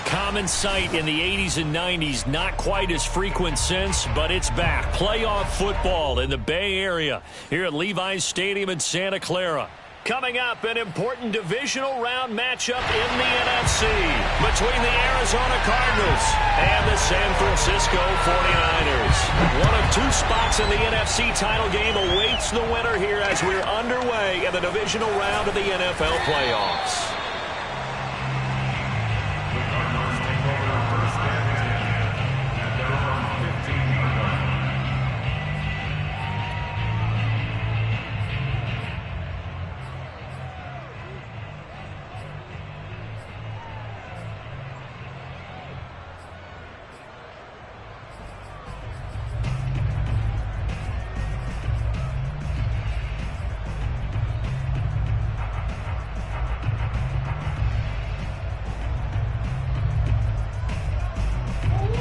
common sight in the 80s and 90s, not quite as frequent since, but it's back. Playoff football in the Bay Area here at Levi's Stadium in Santa Clara. Coming up, an important divisional round matchup in the NFC between the Arizona Cardinals and the San Francisco 49ers. One of two spots in the NFC title game awaits the winner here as we're underway in the divisional round of the NFL playoffs.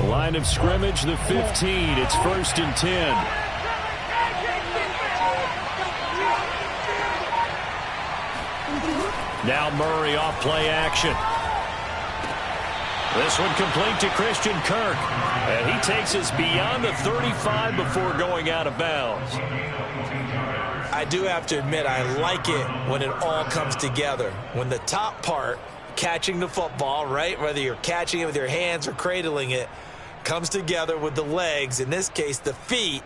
Line of scrimmage, the 15. It's 1st and 10. Now Murray off play action. This one complete to Christian Kirk. And he takes us beyond the 35 before going out of bounds. I do have to admit, I like it when it all comes together. When the top part, catching the football, right, whether you're catching it with your hands or cradling it, comes together with the legs, in this case the feet,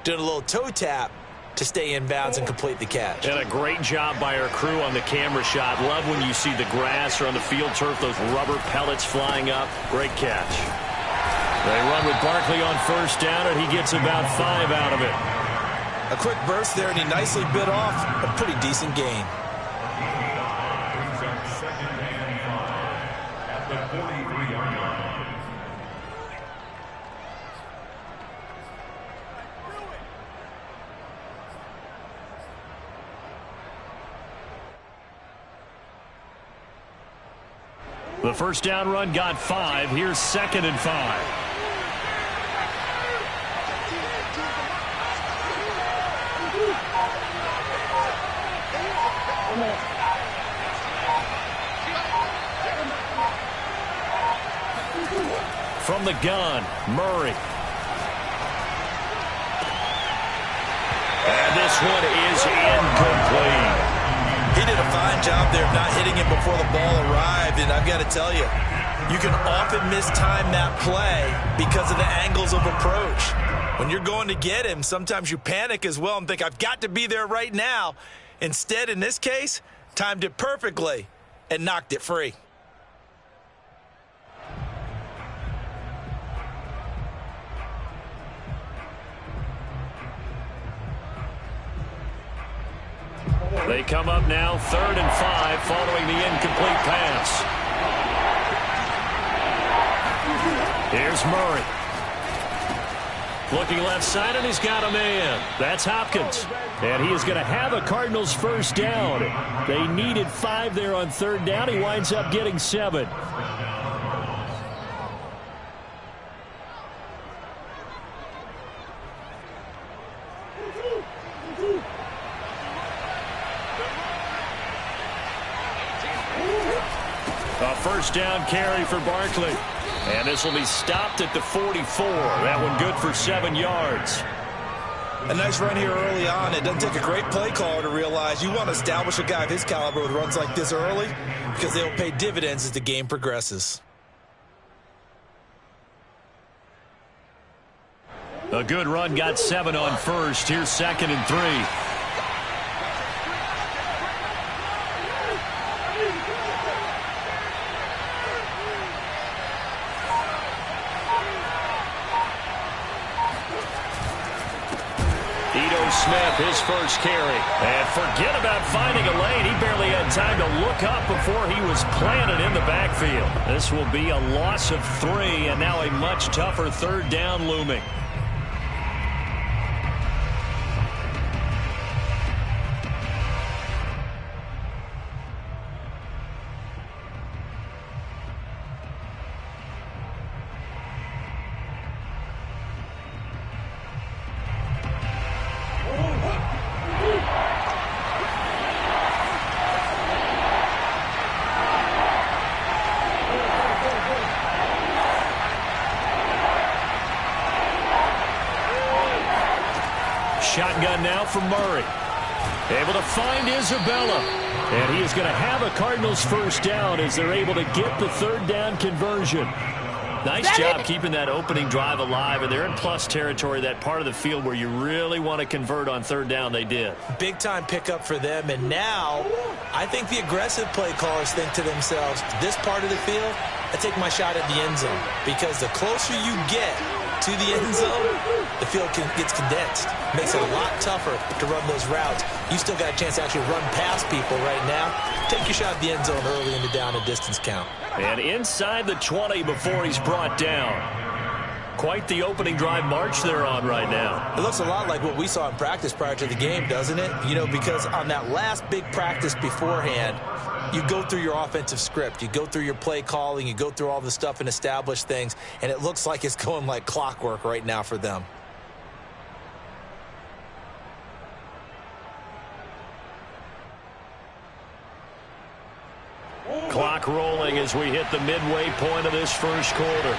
doing a little toe tap to stay in bounds and complete the catch. And a great job by our crew on the camera shot. Love when you see the grass or on the field turf, those rubber pellets flying up. Great catch. They run with Barkley on 1st down, and he gets about 5 out of it. A quick burst there, and he nicely bit off a pretty decent gain. The 1st down run got 5. Here's 2nd and 5. From the gun, Murray. And this one is incomplete. He did a fine job there of not hitting him before the ball arrived, and I've got to tell you, you can often mistime that play because of the angles of approach. When you're going to get him, sometimes you panic as well and think, I've got to be there right now. Instead, in this case, timed it perfectly and knocked it free. They come up now 3rd and 5 following the incomplete pass. Here's Murray. Looking left side, and he's got a man. That's Hopkins. And he is going to have a Cardinals 1st down. They needed 5 there on 3rd down. He winds up getting 7. A 1st down carry for Barkley. And this will be stopped at the 44. That one good for 7 yards. A nice run here early on. It doesn't take a great play caller to realize you want to establish a guy of his caliber with runs like this early because they'll pay dividends as the game progresses. A good run got 7 on 1st. Here's 2nd and 3. Smith, his 1st carry. And forget about finding a lane. He barely had time to look up before he was planted in the backfield. This will be a loss of 3, and now a much tougher 3rd down looming. Shotgun now from Murray. Able to find Isabella. And he is going to have a Cardinals first down as they're able to get the third down conversion. Nice job keeping that opening drive alive, and they're in plus territory, that part of the field where you really want to convert on third down. They did. Big-time pickup for them, and now I think the aggressive play callers think to themselves, this part of the field, I take my shot at the end zone, because the closer you get to the end zone, the field gets condensed. Makes it a lot tougher to run those routes. You still got a chance to actually run past people right now. Take your shot at the end zone early in the down and distance count. And inside the 20 before he's brought down. Quite the opening drive march they're on right now. It looks a lot like what we saw in practice prior to the game, doesn't it? You know, because on that last big practice beforehand, you go through your offensive script. You go through your play calling. You go through all the stuff and establish things. And it looks like it's going like clockwork right now for them. Clock rolling as we hit the midway point of this first quarter.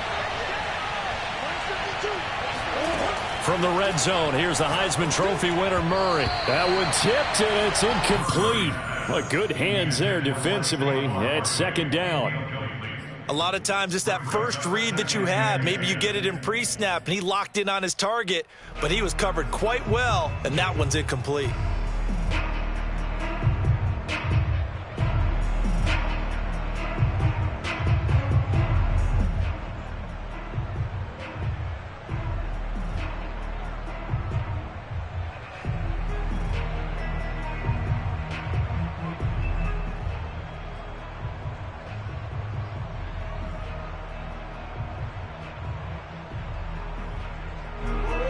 From the red zone, here's the Heisman Trophy winner, Murray. That one tipped, and it's incomplete. Well, good hands there defensively. It's second down. A lot of times it's that first read that you have. Maybe you get it in pre-snap, and he locked in on his target, but he was covered quite well, and that one's incomplete.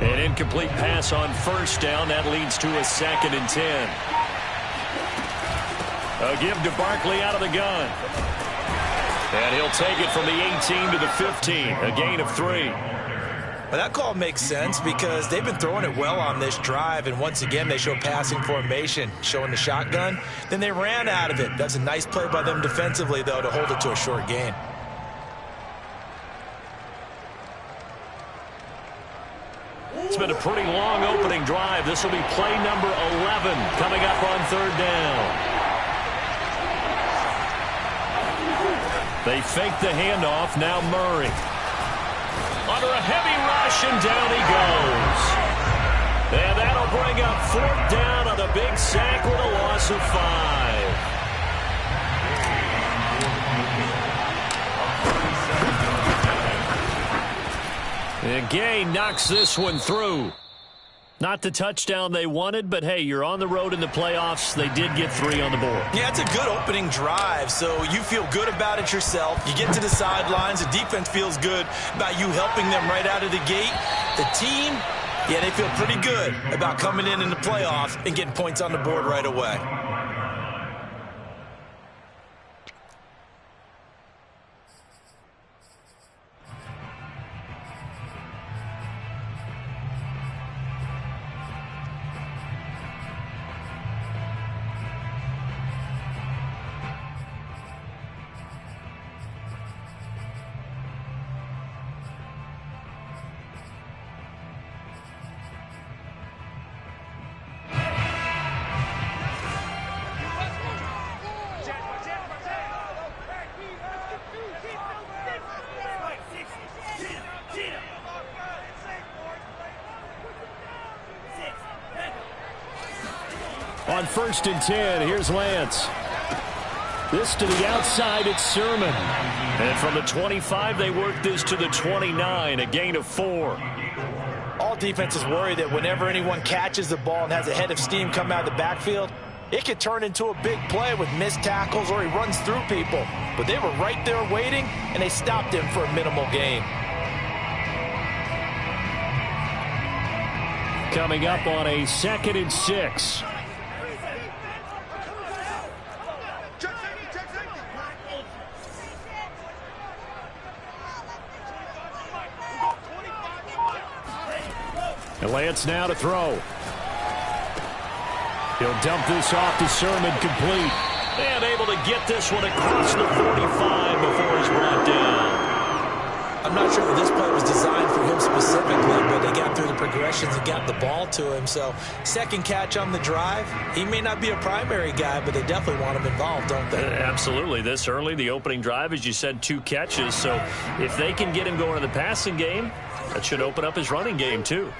An incomplete pass on first down. That leads to a 2nd and 10. A give to Barkley out of the gun. And he'll take it from the 18 to the 15. A gain of 3. Well, that call makes sense because they've been throwing it well on this drive. And once again, they show passing formation, showing the shotgun. Then they ran out of it. That's a nice play by them defensively, though, to hold it to a short gain. It's been a pretty long opening drive. This will be play number 11 coming up on third down. They fake the handoff. Now Murray. Under a heavy rush, and down he goes. And that'll bring up fourth down on the big sack with a loss of 5. And Gay knocks this one through. Not the touchdown they wanted, but hey, you're on the road in the playoffs. They did get 3 on the board. Yeah, it's a good opening drive, so you feel good about it yourself. You get to the sidelines. The defense feels good about you helping them right out of the gate. The team, yeah, they feel pretty good about coming in the playoffs and getting points on the board right away. On 1st and 10, here's Lance. This to the outside, it's Sermon. And from the 25, they work this to the 29, a gain of 4. All defenses worry that whenever anyone catches the ball and has a head of steam come out of the backfield, it could turn into a big play with missed tackles or he runs through people. But they were right there waiting, and they stopped him for a minimal gain. Coming up on a 2nd and 6. And Lance now to throw. He'll dump this off to Sermon, complete. And able to get this one across the 45 before he's brought down. I'm not sure that this play was designed for him specifically, but they got through the progressions and got the ball to him. So second catch on the drive. He may not be a primary guy, but they definitely want him involved, don't they? Absolutely. This early, the opening drive, as you said, 2 catches. So if they can get him going in the passing game, that should open up his running game too.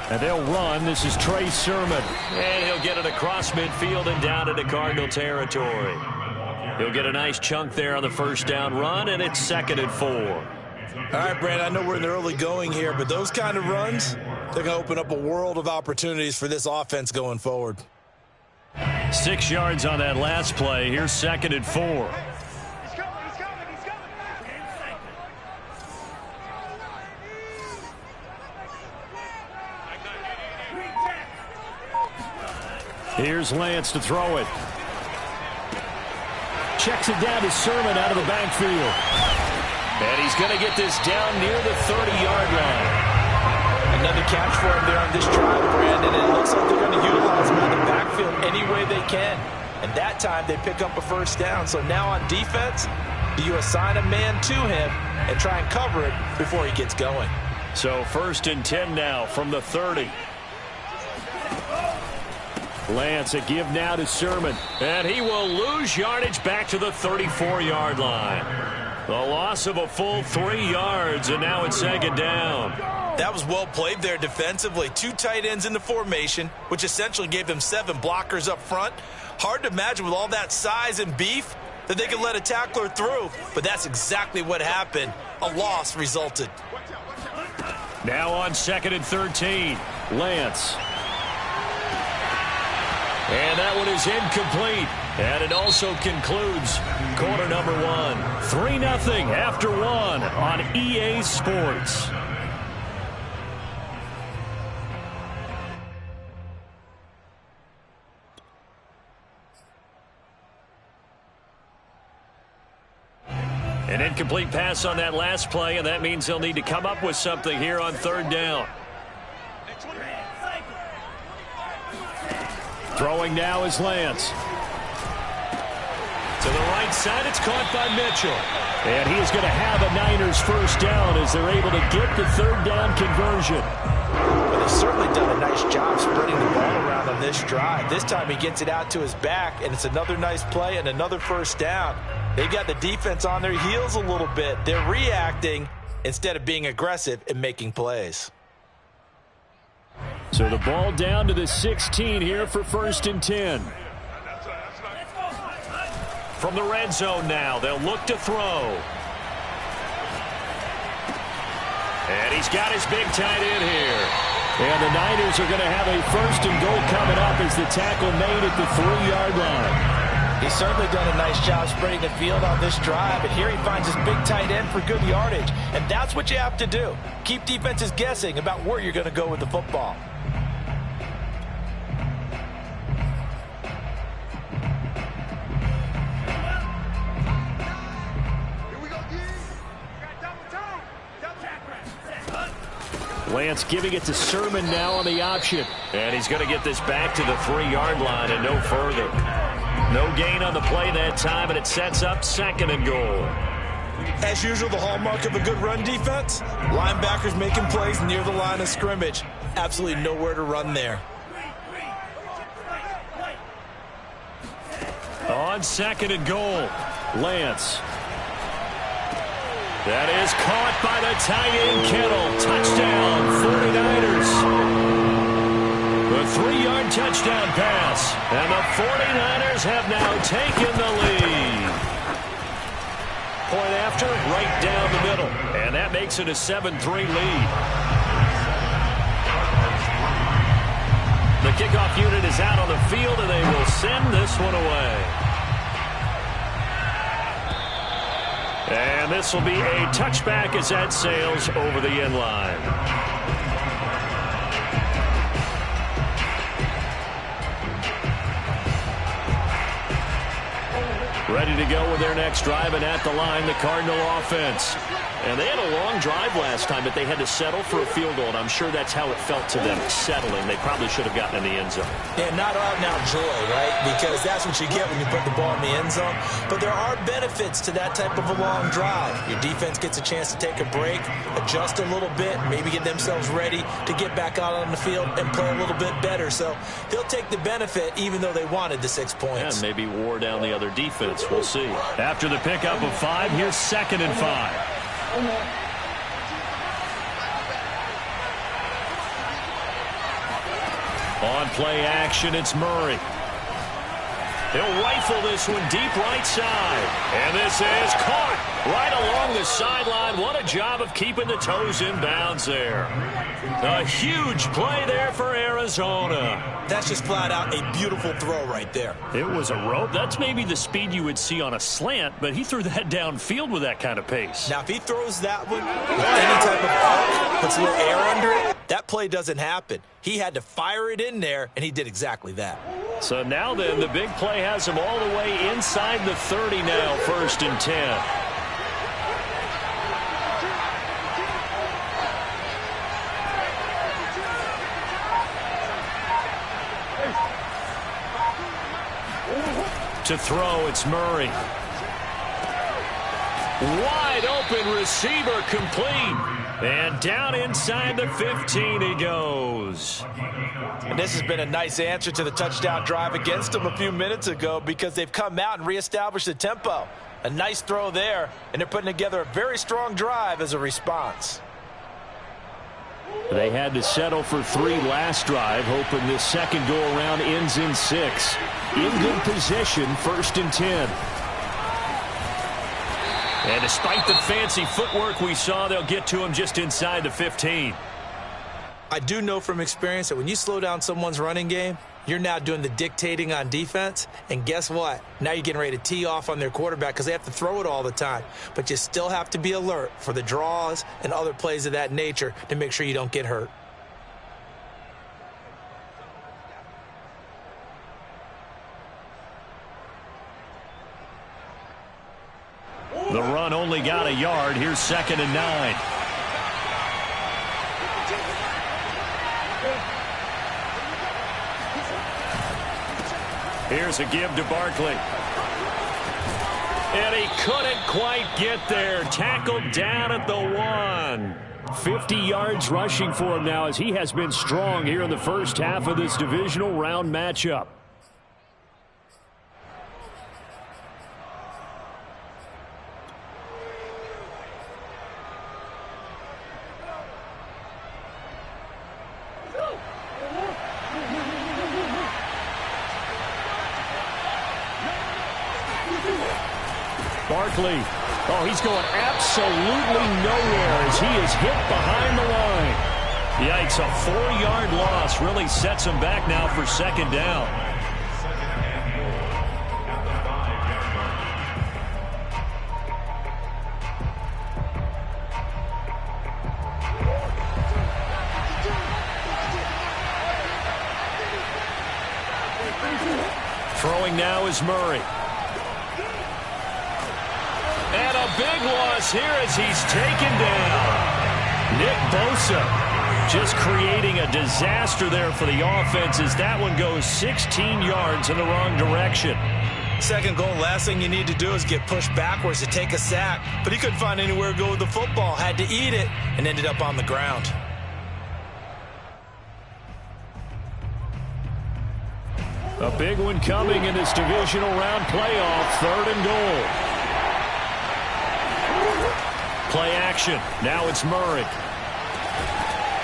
And they'll run. This is Trey Sermon. And he'll get it across midfield and down into Cardinal territory. He'll get a nice chunk there on the first down run, and it's 2nd and 4. All right, Brandon, I know we're in the early going here, but those kind of runs, they're going to open up a world of opportunities for this offense going forward. 6 yards on that last play. Here's 2nd and 4. Here's Lance to throw it. Checks it down to Sermon out of the backfield. And he's going to get this down near the 30-yard line. Another catch for him there on this drive, Brandon. And it looks like they're going to utilize him out of the backfield any way they can. And that time they pick up a first down. So now on defense, do you assign a man to him and try and cover it before he gets going? So 1st and 10 now from the 30. Lance, a give now to Sermon. And he will lose yardage back to the 34-yard line. The loss of a full 3 yards, and now it's 2nd down. That was well played there defensively. 2 tight ends in the formation, which essentially gave them 7 blockers up front. Hard to imagine with all that size and beef that they could let a tackler through, but that's exactly what happened. A loss resulted. Now on 2nd and 13, Lance. And that one is incomplete. And it also concludes quarter number 1. 3-0 after 1 on EA Sports. An incomplete pass on that last play, and that means they'll need to come up with something here on 3rd down. Throwing now is Lance. To the right side, it's caught by Mitchell. And he is going to have a Niners first down as they're able to get the 3rd down conversion. Well, they've certainly done a nice job spreading the ball around on this drive. This time he gets it out to his back, and it's another nice play and another first down. They've got the defense on their heels a little bit. They're reacting instead of being aggressive and making plays. So the ball down to the 16 here for 1st and 10. From the red zone now, they'll look to throw. And he's got his big tight end here. And the Niners are going to have a 1st and goal coming up as the tackle made at the 3-yard line. He's certainly done a nice job spreading the field on this drive, and here he finds his big tight end for good yardage. And that's what you have to do. Keep defenses guessing about where you're going to go with the football. Lance giving it to Sermon now on the option. And he's going to get this back to the 3-yard line and no further. No gain on the play that time, and it sets up 2nd and goal. As usual, the hallmark of a good run defense, linebackers making plays near the line of scrimmage. Absolutely nowhere to run there. On 2nd and goal, Lance. That is caught by the tight end, Kittle. Touchdown, 49ers. The 3-yard touchdown pass. And the 49ers have now taken the lead. Point after, right down the middle. And that makes it a 7-3 lead. The kickoff unit is out on the field, and they will send this one away. And this will be a touchback as that sails over the end line. Ready to go with their next drive, and at the line, the Cardinal offense. And they had a long drive last time, but they had to settle for a field goal, and I'm sure that's how it felt to them, settling. They probably should have gotten in the end zone. Yeah, not out and out joy, right? Because that's what you get when you put the ball in the end zone. But there are benefits to that type of a long drive. Your defense gets a chance to take a break, adjust a little bit, maybe get themselves ready to get back out on the field and play a little bit better. So they'll take the benefit even though they wanted the 6 points. And maybe wore down the other defense. We'll see. After the pickup of 5, here's 2nd and 5. On play action, it's Murray. He'll rifle this one deep right side. And this is caught right along the sideline. What a job of keeping the toes in bounds there. A huge play there for Arizona. That's just flat out a beautiful throw right there. It was a rope. That's maybe the speed you would see on a slant, but he threw that downfield with that kind of pace. Now, if he throws that one with any type of arc, puts a little air under it, that play doesn't happen. He had to fire it in there, and he did exactly that. So now then, the big play has him all the way inside the 30 now, 1st and 10. To throw, it's Murray. Wide open receiver, complete. And down inside the 15 he goes. And this has been a nice answer to the touchdown drive against them a few minutes ago because they've come out and reestablished the tempo. A nice throw there, and they're putting together a very strong drive as a response. They had to settle for 3 last drive, hoping this second go-around ends in 6. In good position, 1st and 10. And despite the fancy footwork we saw, they'll get to him just inside the 15. I do know from experience that when you slow down someone's running game, you're now doing the dictating on defense. And guess what? Now you're getting ready to tee off on their quarterback because they have to throw it all the time. But you still have to be alert for the draws and other plays of that nature to make sure you don't get hurt. The run only got a yard. Here's 2nd and 9. Here's a give to Barkley. And he couldn't quite get there. Tackled down at the 1. 50 yards rushing for him now as he has been strong here in the first half of this divisional round matchup. Barkley. Oh, he's going absolutely nowhere as he is hit behind the line. Yikes, a 4-yard loss really sets him back now for 2nd down. Throwing now is Murray. And a big loss here as he's taken down. Nick Bosa just creating a disaster there for the offense as that one goes 16 yards in the wrong direction. 2nd goal, last thing you need to do is get pushed backwards to take a sack. But he couldn't find anywhere to go with the football. Had to eat it and ended up on the ground. A big one coming in this divisional round playoff. 3rd and goal. Play action. Now it's Murray.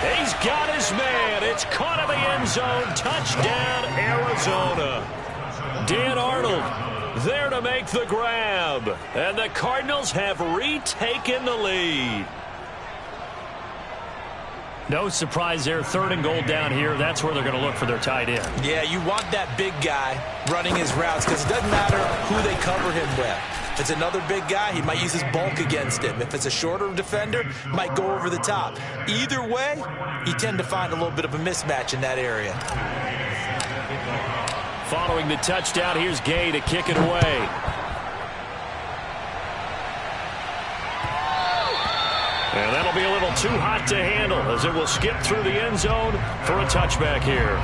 He's got his man. It's caught in the end zone. Touchdown, Arizona. Dan Arnold there to make the grab. And the Cardinals have retaken the lead. No surprise there. 3rd and goal down here. That's where they're going to look for their tight end. Yeah, you want that big guy running his routes because it doesn't matter who they cover him with. If it's another big guy, he might use his bulk against him. If it's a shorter defender, might go over the top. Either way, you tend to find a little bit of a mismatch in that area. Following the touchdown, here's Gay to kick it away. And that'll be a little too hot to handle as it will skip through the end zone for a touchback here.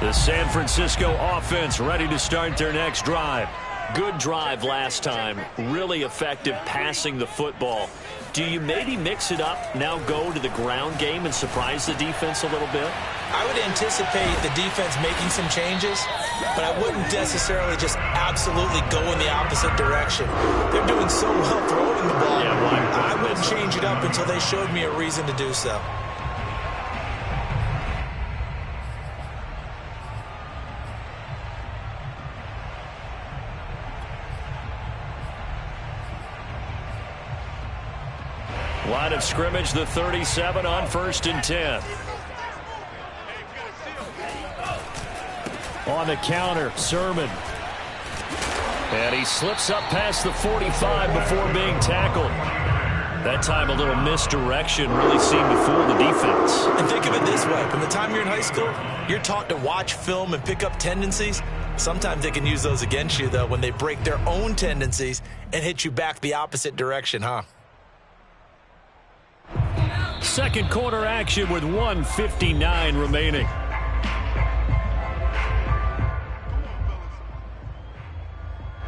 The San Francisco offense ready to start their next drive. Good drive last time. Really effective passing the football. Do you maybe mix it up, now go to the ground game and surprise the defense a little bit? I would anticipate the defense making some changes, but I wouldn't necessarily just absolutely go in the opposite direction. They're doing so well throwing the ball. I wouldn't change it up until they showed me a reason to do so. Line of scrimmage, the 37 on 1st and 10. On the counter, Sermon. And he slips up past the 45 before being tackled. That time a little misdirection really seemed to fool the defense. And think of it this way. From the time you're in high school, you're taught to watch film and pick up tendencies. Sometimes they can use those against you, though, when they break their own tendencies and hit you back the opposite direction, huh? Second quarter action with 1:59 remaining.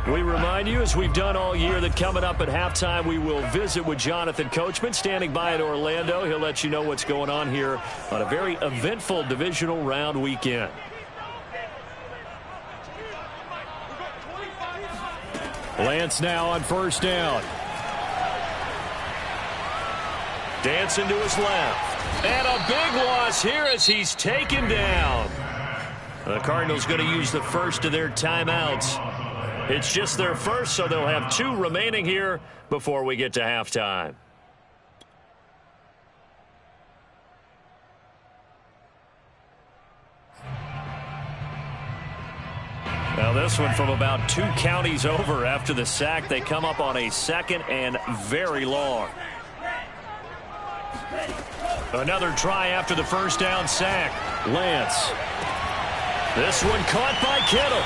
We remind you, as we've done all year, that coming up at halftime, we will visit with Jonathan Coachman, standing by in Orlando. He'll let you know what's going on here on a very eventful divisional round weekend. Lance now on 1st down. Dancing to his left. And a big loss here as he's taken down. The Cardinals going to use the first of their timeouts. It's just their first, so they'll have 2 remaining here before we get to halftime. Now this one from about 2 counties over after the sack. They come up on a 2nd and very long. Another try after the 1st down sack. Lance. This one caught by Kittle.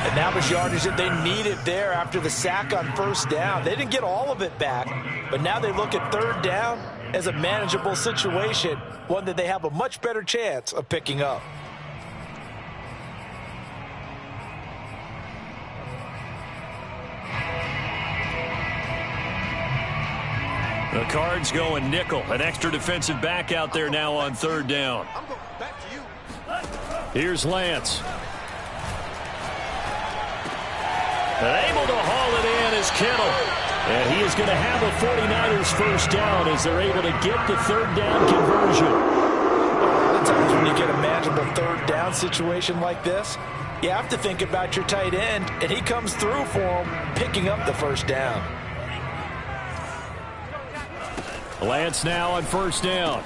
And that was yardage that they needed there after the sack on 1st down. They didn't get all of it back, but now they look at 3rd down as a manageable situation, one that they have a much better chance of picking up. The Cards going nickel. An extra defensive back out there now on 3rd down. Here's Lance. And able to haul it in is Kittle. And he is going to have a 49ers first down as they're able to get the 3rd down conversion. A lot of times when you get a manageable 3rd down situation like this, you have to think about your tight end, and he comes through for him, picking up the 1st down. Lance now on 1st down.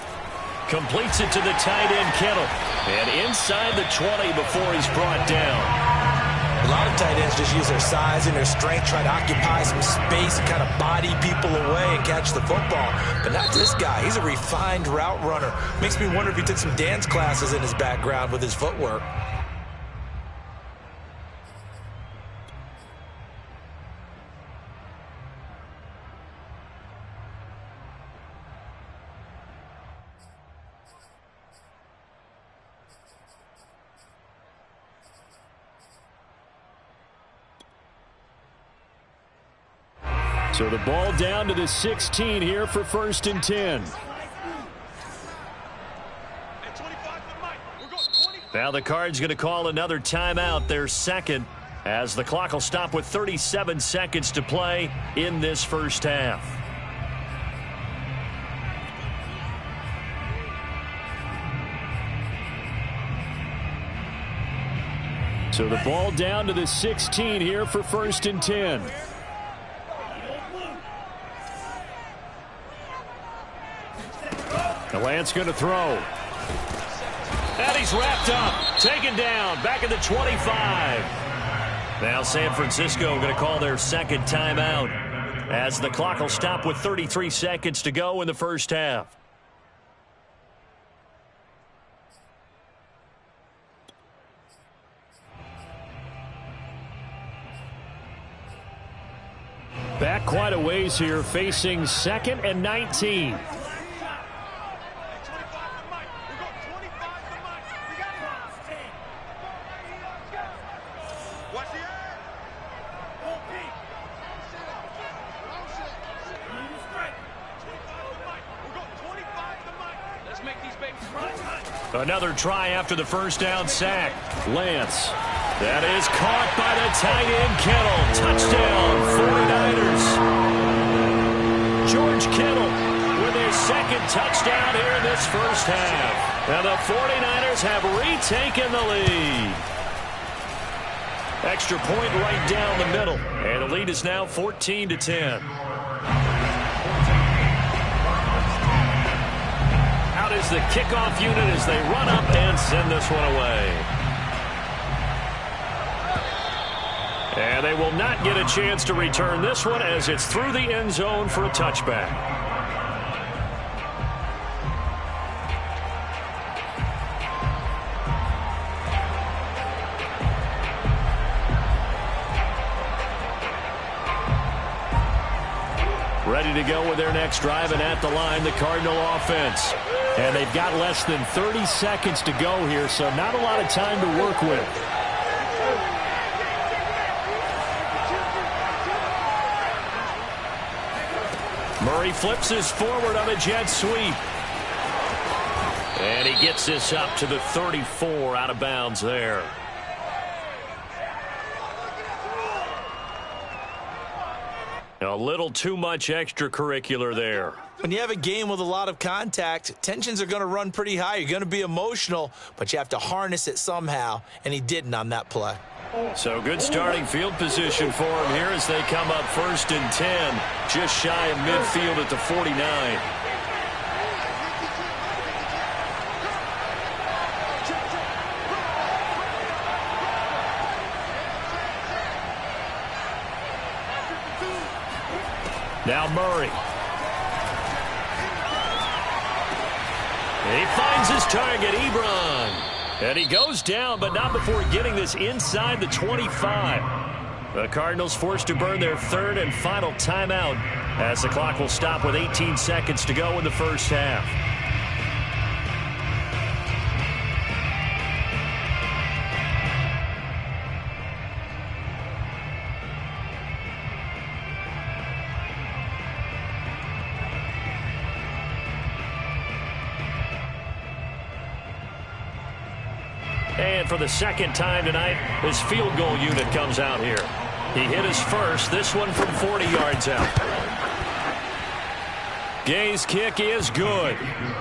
Completes it to the tight end, Kittle. And inside the 20 before he's brought down. A lot of tight ends just use their size and their strength, try to occupy some space and kind of body people away and catch the football. But not this guy. He's a refined route runner. Makes me wonder if he took some dance classes in his background with his footwork. So the ball down to the 16 here for 1st and 10. Now the Cards going to call another timeout, their 2nd, as the clock will stop with 37 seconds to play in this 1st half. So the ball down to the 16 here for 1st and 10. The Lance going to throw. And he's wrapped up. Taken down. Back at the 25. Now San Francisco going to call their 2nd timeout as the clock will stop with 33 seconds to go in the 1st half. Back quite a ways here, facing 2nd and 19. Another try after the first down sack. Lance. That is caught by the tight end, Kittle. Touchdown, 49ers. George Kittle with his 2nd touchdown here in this first half. And the 49ers have retaken the lead. Extra point right down the middle. And the lead is now 14-10. Out is the kickoff unit as they run up and send this one away. And they will not get a chance to return this one as it's through the end zone for a touchback. Ready to go with their next drive, and at the line, the Cardinal offense. And they've got less than 30 seconds to go here, so not a lot of time to work with. Murray flips this forward on a jet sweep. And he gets this up to the 34, out of bounds there. A little too much extracurricular there. When you have a game with a lot of contact, tensions are going to run pretty high. You're going to be emotional, but you have to harness it somehow, and he didn't on that play. So good starting field position for him here as they come up 1st and 10, just shy of midfield at the 49. Now Murray. He finds his target, Ebron. And he goes down, but not before getting this inside the 25. The Cardinals forced to burn their 3rd and final timeout as the clock will stop with 18 seconds to go in the first half. And for the 2nd time tonight, his field goal unit comes out here. He hit his first, this one from 40 yards out. Gay's kick is good.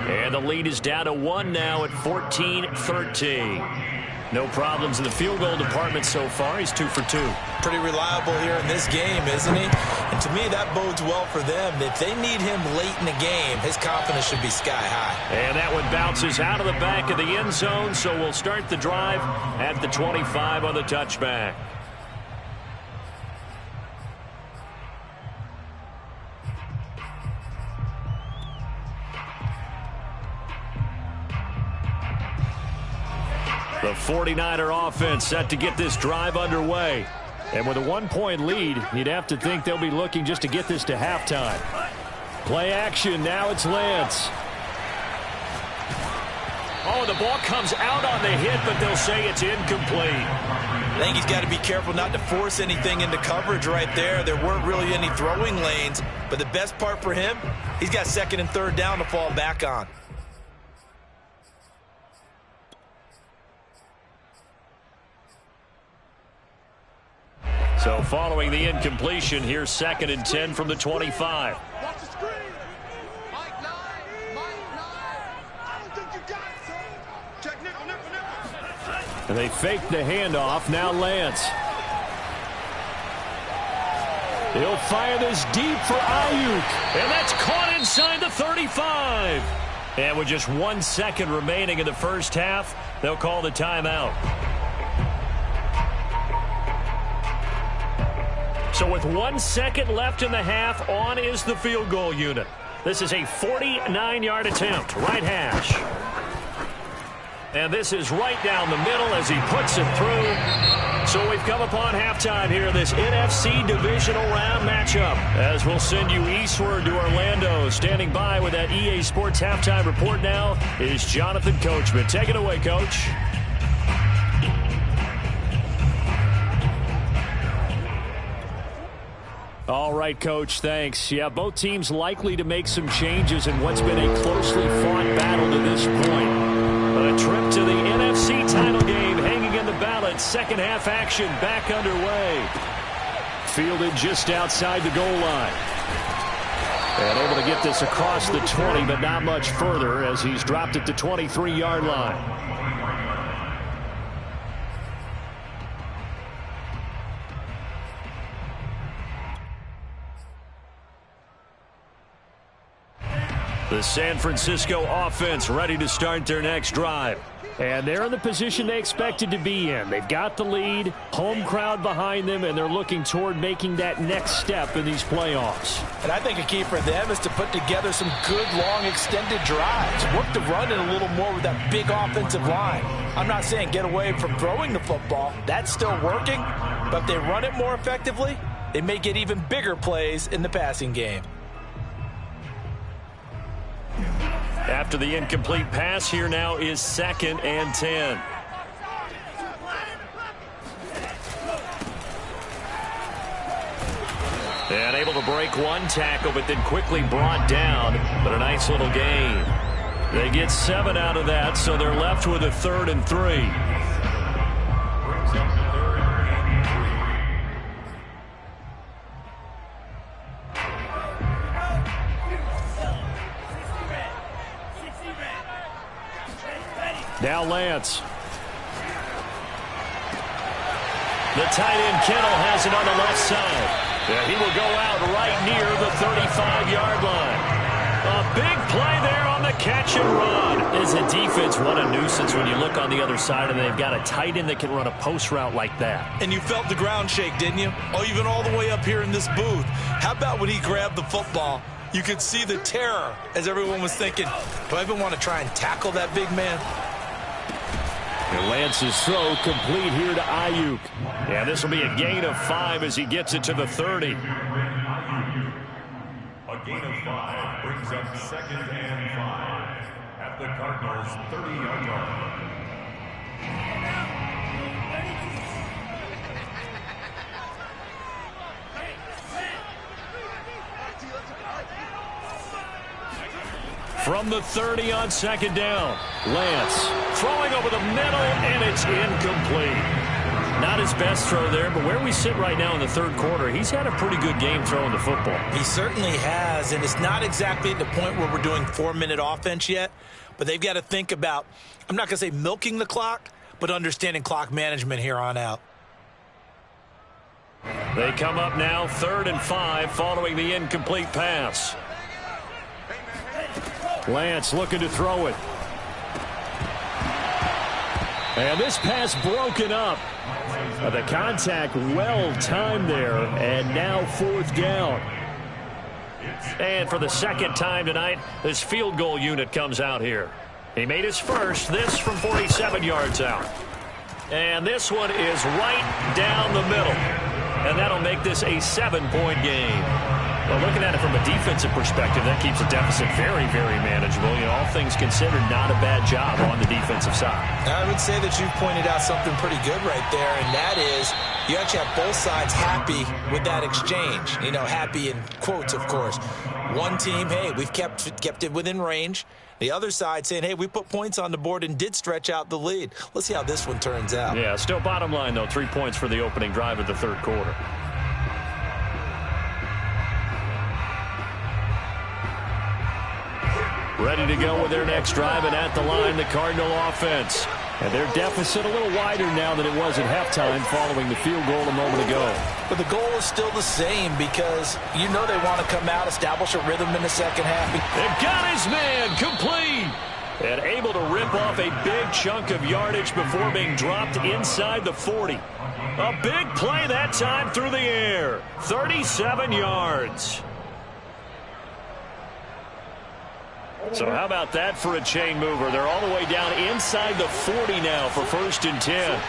And the lead is down to 1 now at 14-13. No problems in the field goal department so far. He's 2 for 2. Pretty reliable here in this game, isn't he? And to me, that bodes well for them. If they need him late in the game, his confidence should be sky high. And that one bounces out of the back of the end zone, so we'll start the drive at the 25 on the touchback. The 49er offense set to get this drive underway. And with a 1-point lead, you'd have to think they'll be looking just to get this to halftime. Play action. Now it's Lance. Oh, the ball comes out on the hit, but they'll say it's incomplete. I think he's got to be careful not to force anything into coverage right there. There weren't really any throwing lanes, but the best part for him, he's got 2nd and 3rd down to fall back on. So following the incompletion, here's 2nd and 10 from the 25. And they fake the handoff. Now Lance. He'll fire this deep for Ayuk. And that's caught inside the 35. And with just 1 second remaining in the first half, they'll call the timeout. So with 1 second left in the half, on is the field goal unit. This is a 49-yard attempt, right hash. And this is right down the middle as he puts it through. So we've come upon halftime here in this NFC Divisional Round matchup. As we'll send you eastward to Orlando. Standing by with that EA Sports Halftime Report now is Jonathan Coachman. Take it away, Coach. All right, Coach, thanks. Yeah, both teams likely to make some changes in what's been a closely fought battle to this point. But a trip to the NFC title game hanging in the balance. Second half action back underway. Fielded just outside the goal line. And able to get this across the 20, but not much further as he's dropped it to 23-yard line. The San Francisco offense ready to start their next drive. And they're in the position they expected to be in. They've got the lead, home crowd behind them, and they're looking toward making that next step in these playoffs. And I think a key for them is to put together some good, long, extended drives. Work the run in a little more with that big offensive line. I'm not saying get away from throwing the football. That's still working. But if they run it more effectively, they may get even bigger plays in the passing game. After the incomplete pass, here now is 2nd and 10. And able to break one tackle, but then quickly brought down. But a nice little gain. They get 7 out of that, so they're left with a 3rd and 3. Now Lance. The tight end Kittle has it on the left side. And he will go out right near the 35-yard line. A big play there on the catch and run. As a defense, what a nuisance when you look on the other side and they've got a tight end that can run a post route like that. And you felt the ground shake, didn't you? Oh, even all the way up here in this booth. How about when he grabbed the football? You could see the terror as everyone was thinking, do I even want to try and tackle that big man? And Lance's throw complete here to Ayuk. And this will be a gain of 5 as he gets it to the 30. A gain of 5 brings up 2nd and 5 at the Cardinals' 30-yard line. From the 30 on 2nd down, Lance throwing over the middle, and it's incomplete. Not his best throw there, but where we sit right now in the 3rd quarter, he's had a pretty good game throwing the football. He certainly has, and it's not exactly at the point where we're doing 4-minute offense yet, but they've got to think about, I'm not going to say milking the clock, but understanding clock management here on out. They come up now 3rd and 5 following the incomplete pass. Lance looking to throw it. And this pass broken up. The contact well timed there, and now 4th down. And for the 2nd time tonight, this field goal unit comes out here. He made his first, this from 47 yards out. And this one is right down the middle. And that'll make this a 7-point game. Well, looking at it from a defensive perspective, that keeps the deficit very, very manageable. You know, all things considered, not a bad job on the defensive side. I would say that you've pointed out something pretty good right there, and that is you actually have both sides happy with that exchange. You know, happy in quotes, of course. One team, hey, we've kept it within range. The other side saying, hey, we put points on the board and did stretch out the lead. Let's see how this one turns out. Yeah, still bottom line, though, 3 points for the opening drive of the 3rd quarter. Ready to go with their next drive, and at the line, the Cardinal offense. And their deficit a little wider now than it was at halftime following the field goal a moment ago. But the goal is still the same because you know they want to come out, establish a rhythm in the 2nd half. They've got his man complete. And able to rip off a big chunk of yardage before being dropped inside the 40. A big play that time through the air. 37 yards. So how about that for a chain mover? They're all the way down inside the 40 now for 1st and 10.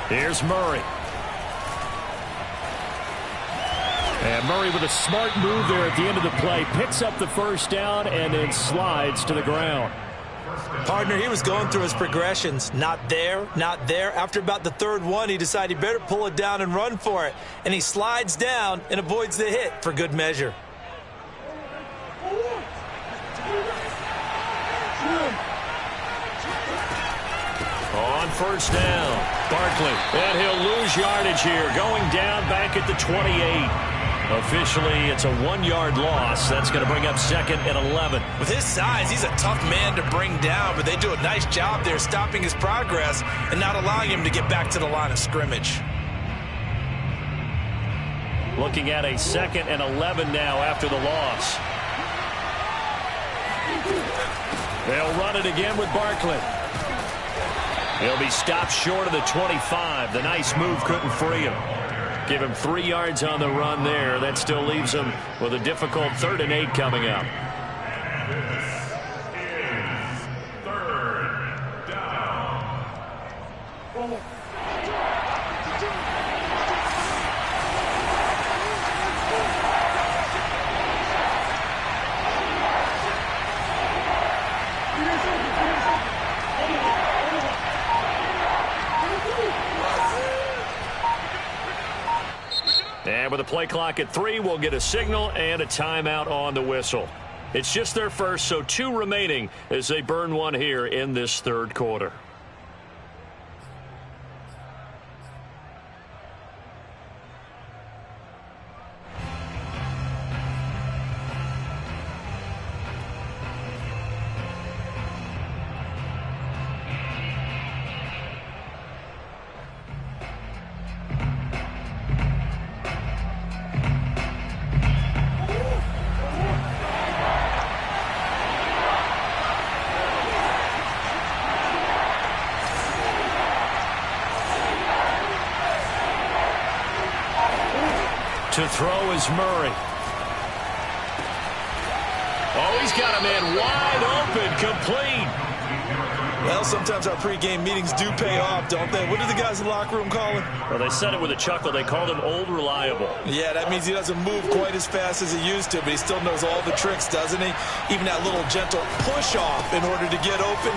Here's Murray. And Murray with a smart move there at the end of the play. Picks up the first down and then slides to the ground. Partner, he was going through his progressions. Not there, not there. After about the third one, he decided he better pull it down and run for it. And he slides down and avoids the hit for good measure. On first down, Barkley. And he'll lose yardage here. Going down back at the 28. Officially, it's a 1-yard loss. That's going to bring up 2nd and 11. With his size, he's a tough man to bring down, but they do a nice job there stopping his progress and not allowing him to get back to the line of scrimmage. Looking at a 2nd and 11 now after the loss. They'll run it again with Barkley. He'll be stopped short of the 25. The nice move couldn't free him. Give him 3 yards on the run there. That still leaves him with a difficult 3rd and 8 coming up. This is 3rd down. And with the play clock at 3, we'll get a signal and a timeout on the whistle. It's just their first, so 2 remaining as they burn one here in this 3rd quarter. To throw is Murray. Oh, he's got a man wide open, complete. Well, sometimes our pregame meetings do pay off, don't they? What do the guys in the locker room call him? Well, they said it with a chuckle. They called him Old Reliable. Yeah, that means he doesn't move quite as fast as he used to, but he still knows all the tricks, doesn't he? Even that little gentle push-off in order to get open,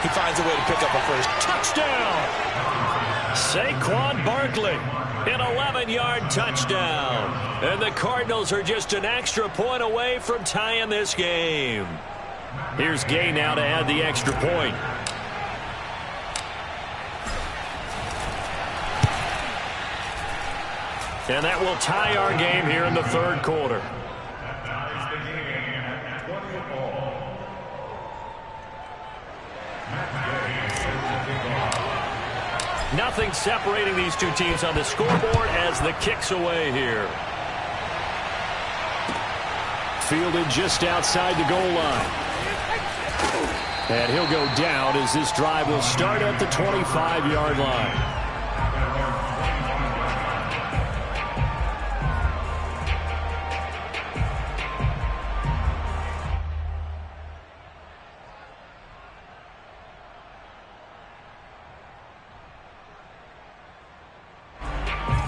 he finds a way to pick up a first. Touchdown! Saquon Barkley. An 11-yard touchdown. And the Cardinals are just an extra point away from tying this game. Here's Gay now to add the extra point. And that will tie our game here in the 3rd quarter. Nothing separating these 2 teams on the scoreboard as the kick's away here. Fielded just outside the goal line. And he'll go down as this drive will start at the 25-yard line.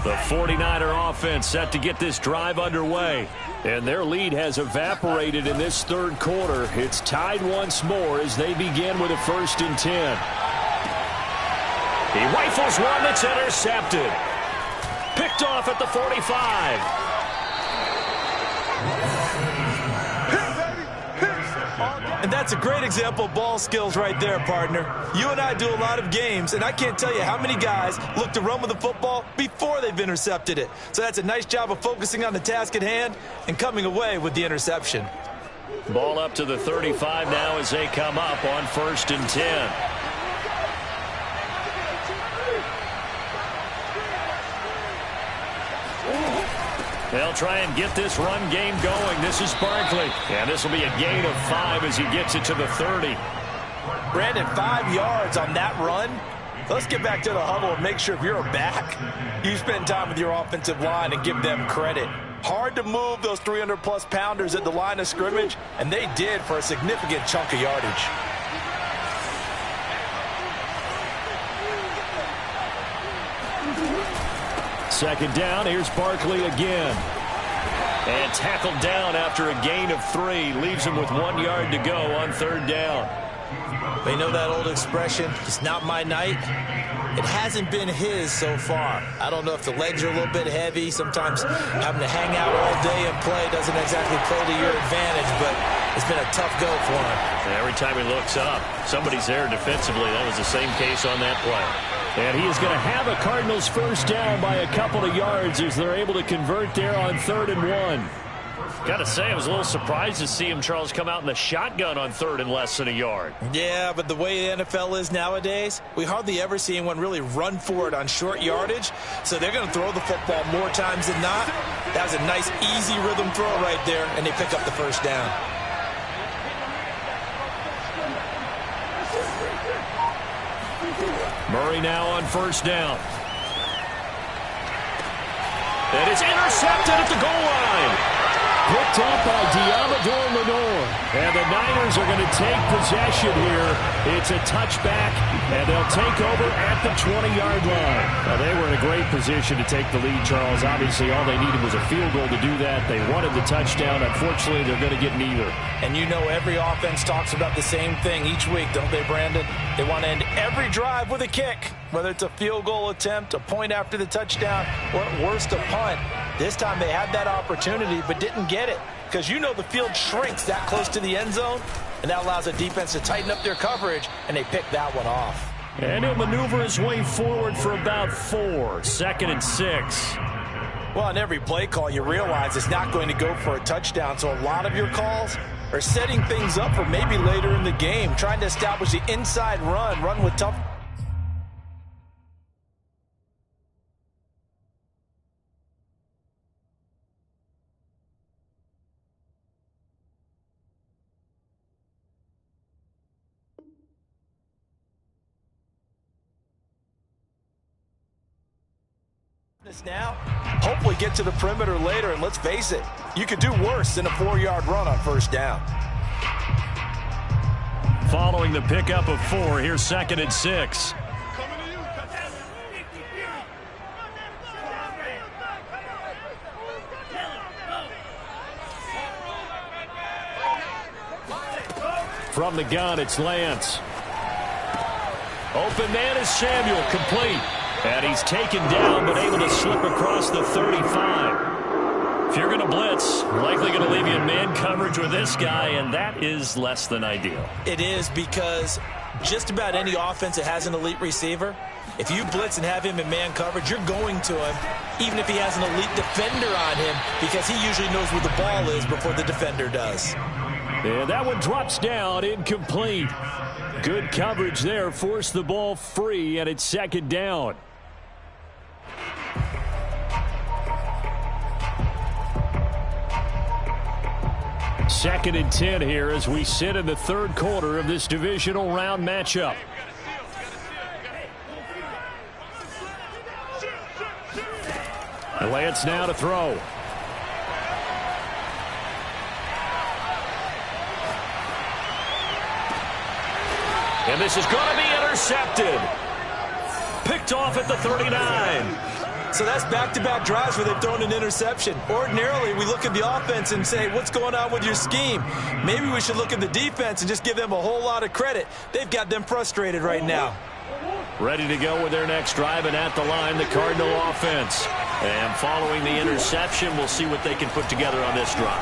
The 49er offense set to get this drive underway. And their lead has evaporated in this 3rd quarter. It's tied once more as they begin with a 1st and 10. He rifles one that's intercepted. Picked off at the 45. And that's a great example of ball skills right there, partner. You and I do a lot of games, and I can't tell you how many guys look to run with the football before they've intercepted it. So that's a nice job of focusing on the task at hand and coming away with the interception. Ball up to the 35 now as they come up on 1st and 10. They'll try and get this run game going. This is Barkley. And this will be a gain of 5 as he gets it to the 30. Brandon, 5 yards on that run. Let's get back to the huddle and make sure if you're a back, you spend time with your offensive line and give them credit. Hard to move those 300-plus pounders at the line of scrimmage, and they did for a significant chunk of yardage. second down. Here's Barkley again. And tackled down after a gain of 3. Leaves him with 1 yard to go on third down. They know that old expression, it's not my night. It hasn't been his so far. I don't know if the legs are a little bit heavy. Sometimes having to hang out all day and play doesn't exactly play to your advantage, but it's been a tough go for him. And every time he looks up, somebody's there defensively. That was the same case on that play. And he is going to have a Cardinals first down by a couple of yards as they're able to convert there on 3rd and 1. Got to say, I was a little surprised to see him, Charles, come out in the shotgun on 3rd and less than a yard. Yeah, but the way the NFL is nowadays, we hardly ever see anyone really run for it on short yardage. So they're going to throw the football more times than not. That was a nice, easy rhythm throw right there, and they pick up the first down. Murray now on first down. And it's intercepted at the goal line. Picked up by Diamador Lenore. And the Niners are going to take possession here. It's a touchback, and they'll take over at the 20-yard line. Now, they were in a great position to take the lead, Charles. Obviously, all they needed was a field goal to do that. They wanted the touchdown. Unfortunately, they're going to get neither. And you know every offense talks about the same thing each week, don't they, Brandon? They want to end every drive with a kick, whether it's a field goal attempt, a point after the touchdown, or at worst, a punt. This time they had that opportunity but didn't get it because you know the field shrinks that close to the end zone, and that allows the defense to tighten up their coverage, and they pick that one off. And he'll maneuver his way forward for about 4. 2nd and 6. Well, on every play call, you realize it's not going to go for a touchdown, so a lot of your calls are setting things up for maybe later in the game, trying to establish the inside run with tough. Now, hopefully get to the perimeter later, and let's face it, you could do worse than a 4-yard run on first down. Following the pickup of 4, here's 2nd and 6. From the gun, it's Lance. Open man is Samuel, complete. And he's taken down, but able to slip across the 35. If you're going to blitz, likely going to leave you in man coverage with this guy, and that is less than ideal. It is, because just about any offense that has an elite receiver, if you blitz and have him in man coverage, you're going to him, even if he has an elite defender on him, because he usually knows where the ball is before the defender does. And that one drops down, incomplete. Good coverage there, forced the ball free, and it's 2nd down. Second and 10 here as we sit in the 3rd quarter of this divisional round matchup. Lance now to throw. And this is going to be intercepted. Picked off at the 39. So that's back-to-back drives where they've thrown an interception. Ordinarily, we look at the offense and say, what's going on with your scheme? Maybe we should look at the defense and just give them a whole lot of credit. They've got them frustrated right now. Ready to go with their next drive, and at the line, the Cardinal offense. And following the interception, we'll see what they can put together on this drive.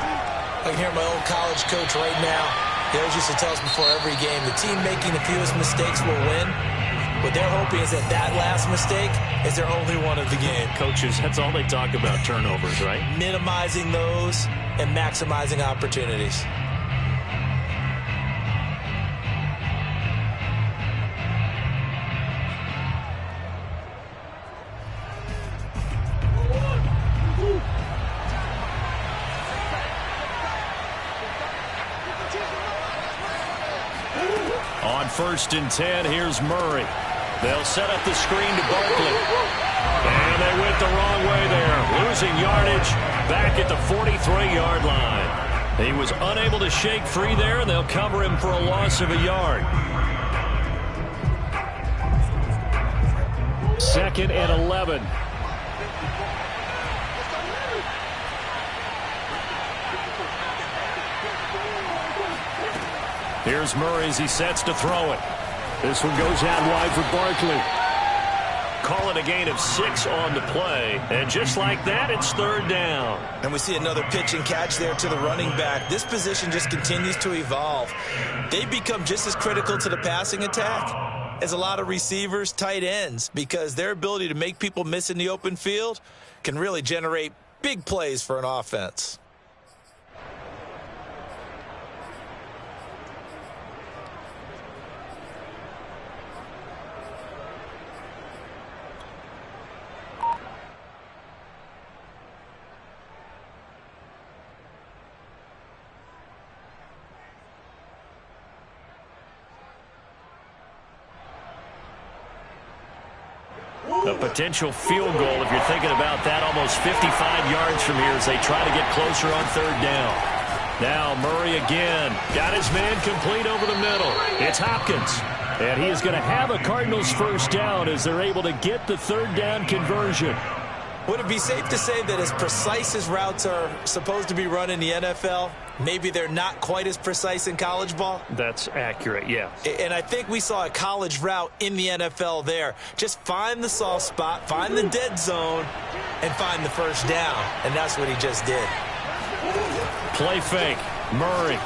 I can hear my old college coach right now. He always used to tell us before every game, the team making the fewest mistakes will win. What they're hoping is that that last mistake is their only one of the game. Coaches, that's all they talk about, turnovers, right? Minimizing those and maximizing opportunities. On 1st and 10, here's Murray. They'll set up the screen to Barkley. And they went the wrong way there. Losing yardage back at the 43-yard line. He was unable to shake free there, and they'll cover him for a loss of a yard. 2nd and 11. Here's Murray as he sets to throw it. This one goes out wide for Barkley. Call it a gain of 6 on the play. And just like that, it's third down. And we see another pitch and catch there to the running back. This position just continues to evolve. They become just as critical to the passing attack as a lot of receivers, tight ends, because their ability to make people miss in the open field can really generate big plays for an offense. A potential field goal, if you're thinking about that, almost 55 yards from here as they try to get closer on third down. Now Murray again. Got his man complete over the middle. It's Hopkins. And he is going to have a Cardinals first down as they're able to get the third down conversion. Would it be safe to say that as precise as routes are supposed to be run in the NFL, maybe they're not quite as precise in college ball? That's accurate, yeah. And I think we saw a college route in the NFL there. Just find the soft spot, find the dead zone, and find the first down. And that's what he just did. Play fake. Murray.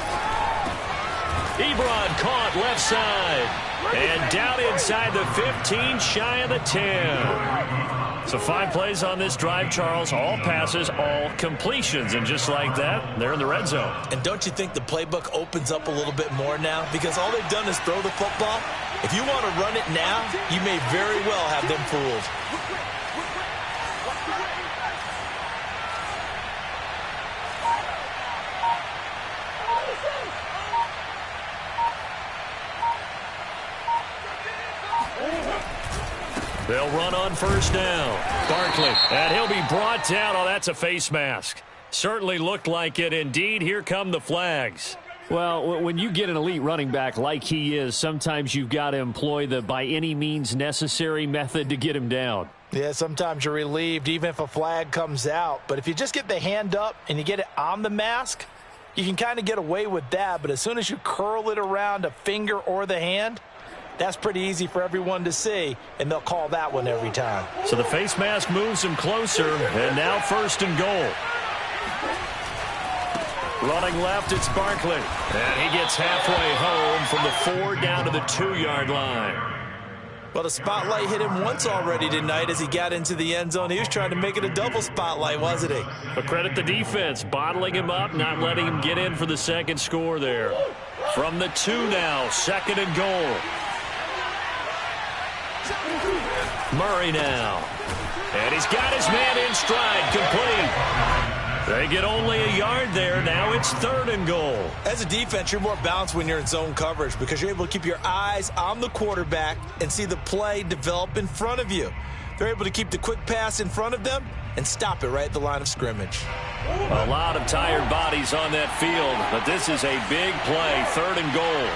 Ebron caught left side. And down inside the 15, shy of the 10. So 5 plays on this drive, Charles. All passes, all completions. And just like that, they're in the red zone. And don't you think the playbook opens up a little bit more now? Because all they've done is throw the football. If you want to run it now, you may very well have them fooled. They'll run on first down. Barkley, and he'll be brought down. Oh, that's a face mask. Certainly looked like it. Indeed, here come the flags. Well, when you get an elite running back like he is, sometimes you've got to employ the by any means necessary method to get him down. Yeah, sometimes you're relieved even if a flag comes out. But if you just get the hand up and you get it on the mask, you can kind of get away with that. But as soon as you curl it around a finger or the hand, that's pretty easy for everyone to see, and they'll call that one every time. So the face mask moves him closer, and now first and goal. Running left, it's Barkley. And he gets halfway home from the 4 down to the 2-yard line. Well, the spotlight hit him once already tonight as he got into the end zone. He was trying to make it a double spotlight, wasn't he? But credit the defense, bottling him up, not letting him get in for the second score there. From the 2 now, second and goal. Murray now. And he's got his man in stride, complete. They get only a yard there. Now it's third and goal. As a defense, you're more balanced when you're in zone coverage because you're able to keep your eyes on the quarterback and see the play develop in front of you. They're able to keep the quick pass in front of them and stop it right at the line of scrimmage. A lot of tired bodies on that field, but this is a big play, third and goal.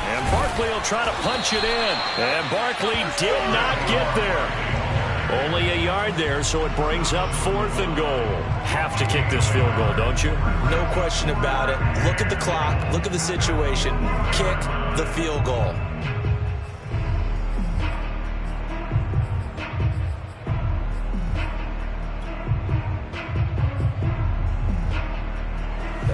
And Barkley will try to punch it in. And Barkley did not get there. Only a yard there, so it brings up fourth and goal. Have to kick this field goal, don't you? No question about it. Look at the clock. Look at the situation. Kick the field goal.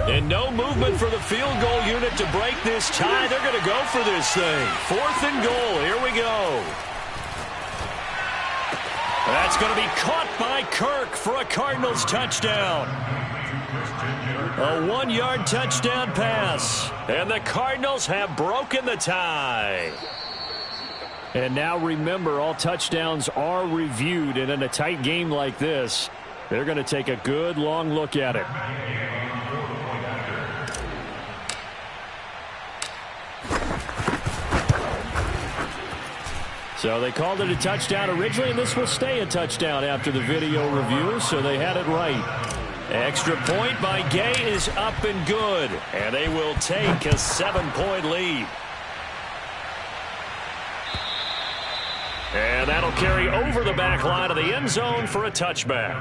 And no movement for the field goal unit to break this tie. They're going to go for this thing. Fourth and goal. Here we go. That's going to be caught by Kirk for a Cardinals touchdown. A 1-yard touchdown pass. And the Cardinals have broken the tie. And now remember, all touchdowns are reviewed. And in a tight game like this, they're going to take a good long look at it. So they called it a touchdown originally, and this will stay a touchdown after the video review, so they had it right. Extra point by Gay is up and good, and they will take a 7-point lead. And that'll carry over the back line of the end zone for a touchback.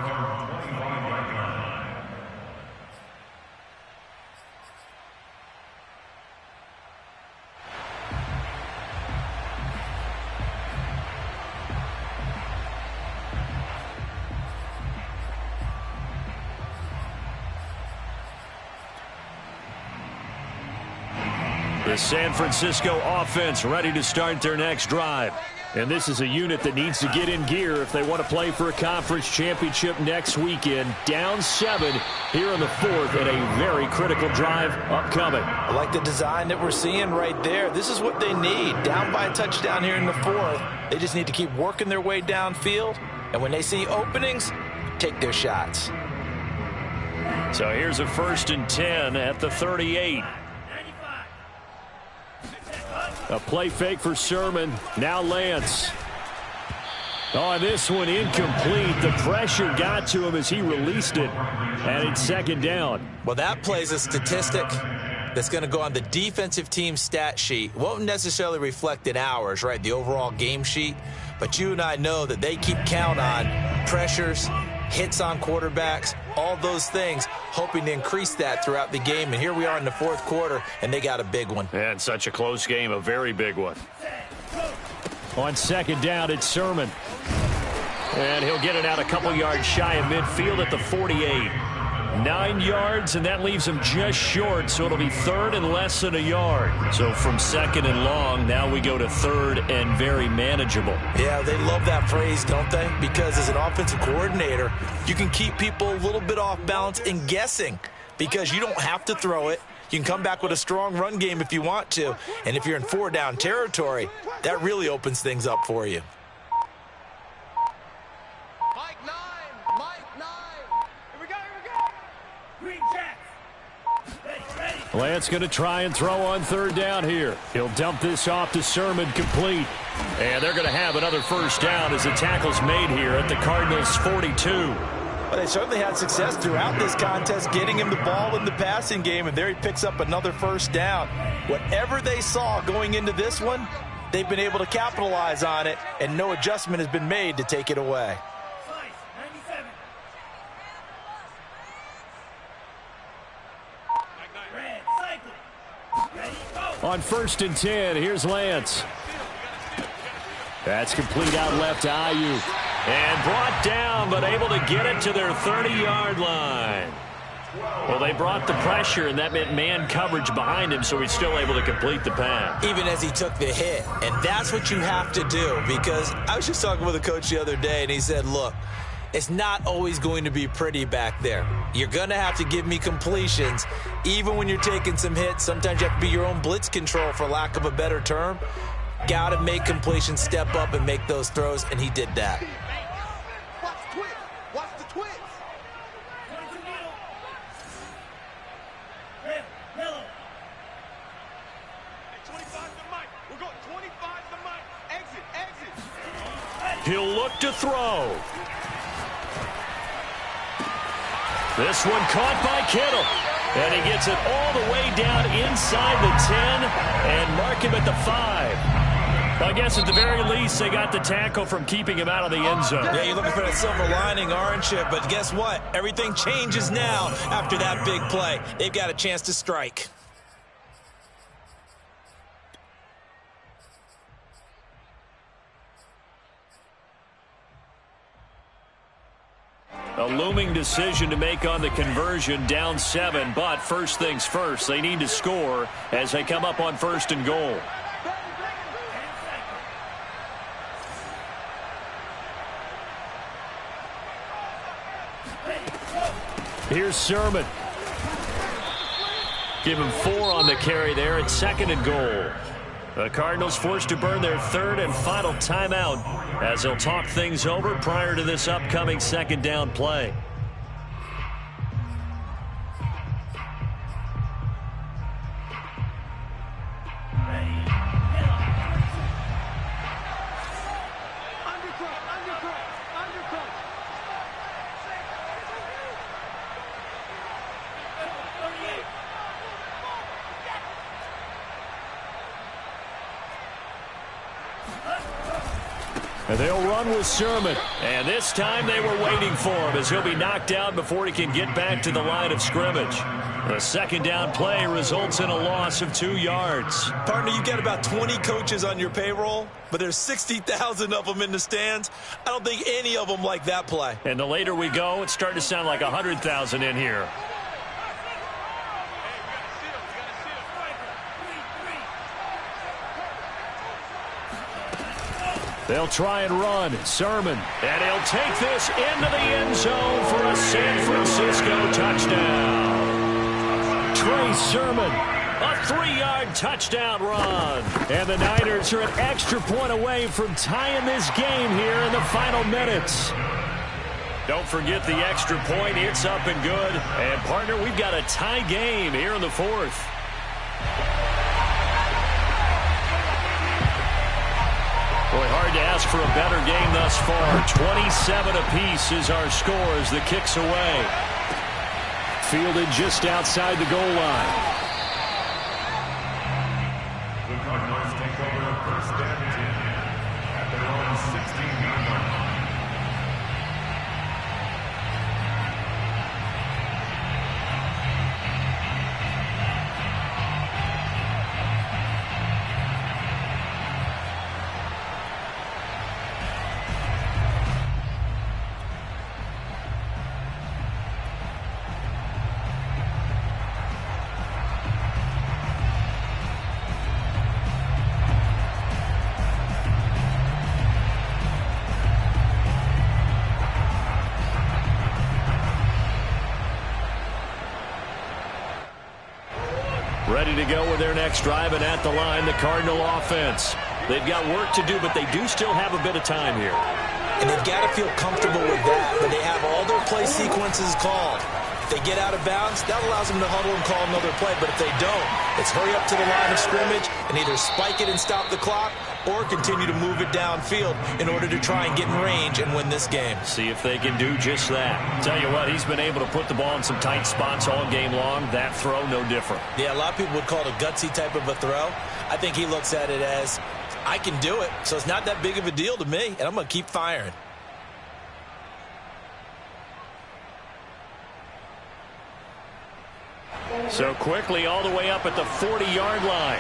The San Francisco offense ready to start their next drive. And this is a unit that needs to get in gear if they want to play for a conference championship next weekend. Down 7 here in the 4th, and a very critical drive upcoming. I like the design that we're seeing right there. This is what they need. Down by a touchdown here in the 4th. They just need to keep working their way downfield. And when they see openings, take their shots. So here's a 1st and 10 at the 38. A play fake for Sermon. Now Lance. Oh, this one incomplete. The pressure got to him as he released it. And it's 2nd down. Well, that plays a statistic that's going to go on the defensive team stat sheet. Won't necessarily reflect in ours, right, the overall game sheet. But you and I know that they keep count on pressures, hits on quarterbacks, all those things, hoping to increase that throughout the game. And here we are in the 4th quarter, and they got a big one. And such a close game, a very big one. On 2nd down, it's Sermon. And he'll get it out a couple yards shy of midfield at the 48. 9 yards, and that leaves him just short, so it'll be 3rd and less than a yard. So from 2nd and long, now we go to 3rd and very manageable. Yeah, they love that phrase, don't they? Because as an offensive coordinator, you can keep people a little bit off balance and guessing because you don't have to throw it. You can come back with a strong run game if you want to. And if you're in 4-down territory, that really opens things up for you. Lance going to try and throw on 3rd down here. He'll dump this off to Sermon, complete. And they're going to have another 1st down as the tackle's made here at the Cardinals' 42. Well, they certainly had success throughout this contest getting him the ball in the passing game, and there he picks up another 1st down. Whatever they saw going into this one, they've been able to capitalize on it, and no adjustment has been made to take it away. On 1st and 10, here's Lance. That's complete out left to Ayuk. And brought down, but able to get it to their 30-yard line. Well, they brought the pressure, and that meant man coverage behind him, so he's still able to complete the pass. Even as he took the hit. And that's what you have to do, because I was just talking with a coach the other day, and he said, look, it's not always going to be pretty back there. You're going to have to give me completions. Even when you're taking some hits, sometimes you have to be your own blitz control, for lack of a better term. Got to make completions, step up, and make those throws, and he did that. Watch the twitch. He'll look to throw. This one caught by Kittle. And he gets it all the way down inside the 10 and mark him at the 5. I guess at the very least they got the tackle from keeping him out of the end zone. Yeah, you're looking for that silver lining, aren't you? But guess what? Everything changes now after that big play. They've got a chance to strike. A looming decision to make on the conversion, down 7, but first things first, they need to score as they come up on 1st and goal. Here's Sermon. Give him 4 on the carry there at 2nd and goal. The Cardinals forced to burn their 3rd and final timeout as they'll talk things over prior to this upcoming 2nd down play. And they'll run with Sermon. And this time they were waiting for him as he'll be knocked down before he can get back to the line of scrimmage. The 2nd down play results in a loss of 2 yards. Partner, you've got about 20 coaches on your payroll, but there's 60,000 of them in the stands. I don't think any of them like that play. And the later we go, it's starting to sound like 100,000 in here. They'll try and run. Sermon. And he'll take this into the end zone for a San Francisco touchdown. Trey Sermon, a 3-yard touchdown run. And the Niners are an extra point away from tying this game here in the final minutes. Don't forget the extra point. It's up and good. And, partner, we've got a tie game here in the fourth. Boy, hard to ask for a better game thus far. 27 apiece is our score as the kick's away. Fielded just outside the goal line. The Cardinals take over first and 10 at their own 16-yard line. Ready to go with their next drive, and at the line, the Cardinal offense. They've got work to do, but they do still have a bit of time here. And they've got to feel comfortable with that, but they have all their play sequences called. If they get out of bounds, that allows them to huddle and call another play. But if they don't, it's hurry up to the line of scrimmage and either spike it and stop the clock or continue to move it downfield in order to try and get in range and win this game. See if they can do just that. Tell you what, he's been able to put the ball in some tight spots all game long. That throw, no different. Yeah, a lot of people would call it a gutsy type of a throw. I think he looks at it as, I can do it, so it's not that big of a deal to me, and I'm going to keep firing. So quickly all the way up at the 40-yard line.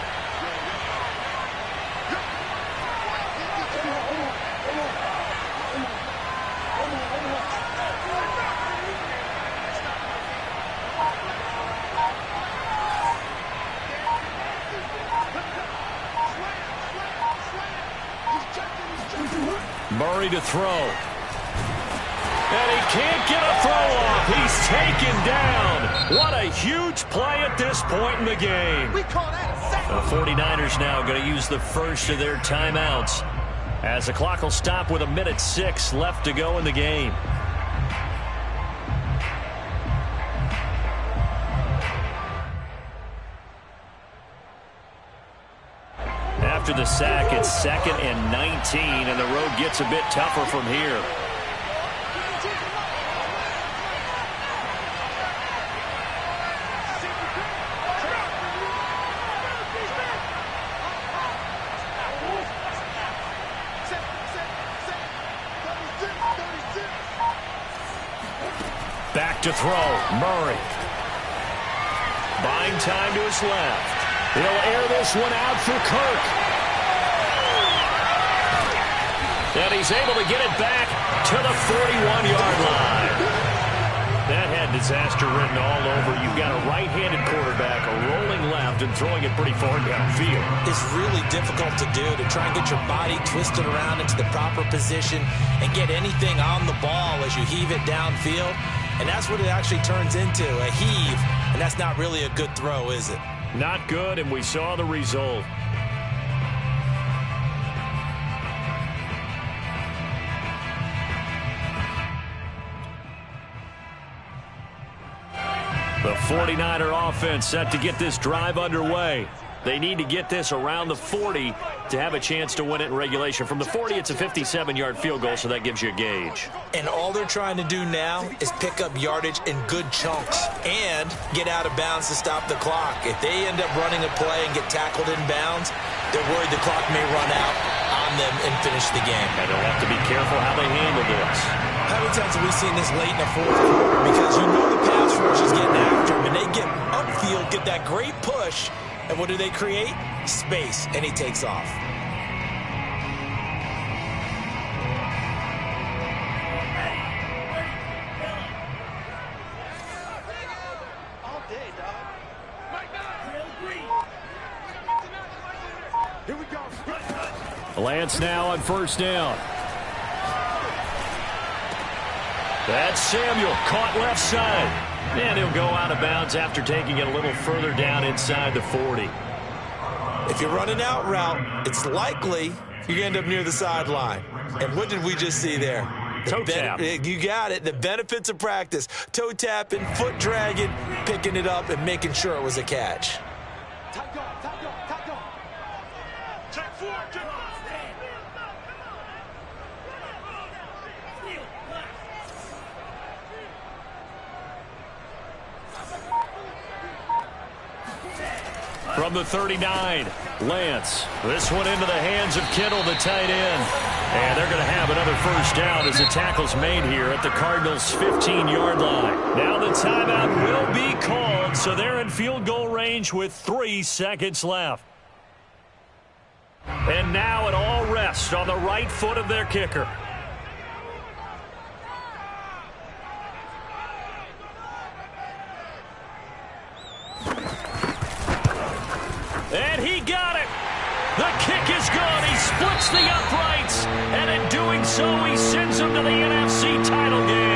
Murray to throw. And he can't get a throw off. He's taken down. What a huge play at this point in the game. The 49ers now going to use the first of their timeouts as the clock will stop with 1:06 left to go in the game. After the sack, it's 2nd and 19, and the road gets a bit tougher from here. Back to throw, Murray. Buying time to his left. He'll air this one out for Kirk. And he's able to get it back to the 41-yard line. That had disaster written all over. You've got a right-handed quarterback, a rolling left, and throwing it pretty far downfield. It's really difficult to do, to try and get your body twisted around into the proper position and get anything on the ball as you heave it downfield. And that's what it actually turns into, a heave. And that's not really a good throw, is it? Not good, and we saw the result. The 49er offense set to get this drive underway. They need to get this around the 40 to have a chance to win it in regulation. From the 40, it's a 57-yard field goal, so that gives you a gauge. And all they're trying to do now is pick up yardage in good chunks and get out of bounds to stop the clock. If they end up running a play and get tackled in bounds, they're worried the clock may run out on them and finish the game. And they'll have to be careful how they handle this. How many times have we seen this late in the fourth quarter? Because you know the pass rush is getting after him, and they get upfield, get that great push, and what do they create? Space, and he takes off. Lance now on first down. That's Samuel, caught left side. And he'll go out of bounds after taking it a little further down inside the 40. If you're running out route, it's likely you're going to end up near the sideline. And what did we just see there? Toe tap. You got it. The benefits of practice. Toe tapping, foot dragging, picking it up, and making sure it was a catch. From the 39, Lance. This one into the hands of Kittle, the tight end. And they're going to have another first down as the tackle's made here at the Cardinals' 15-yard line. Now the timeout will be called, so they're in field goal range with 3 seconds left. And now it all rests on the right foot of their kicker. And he got it. The kick is good. He splits the uprights. And in doing so, he sends them to the NFC title game.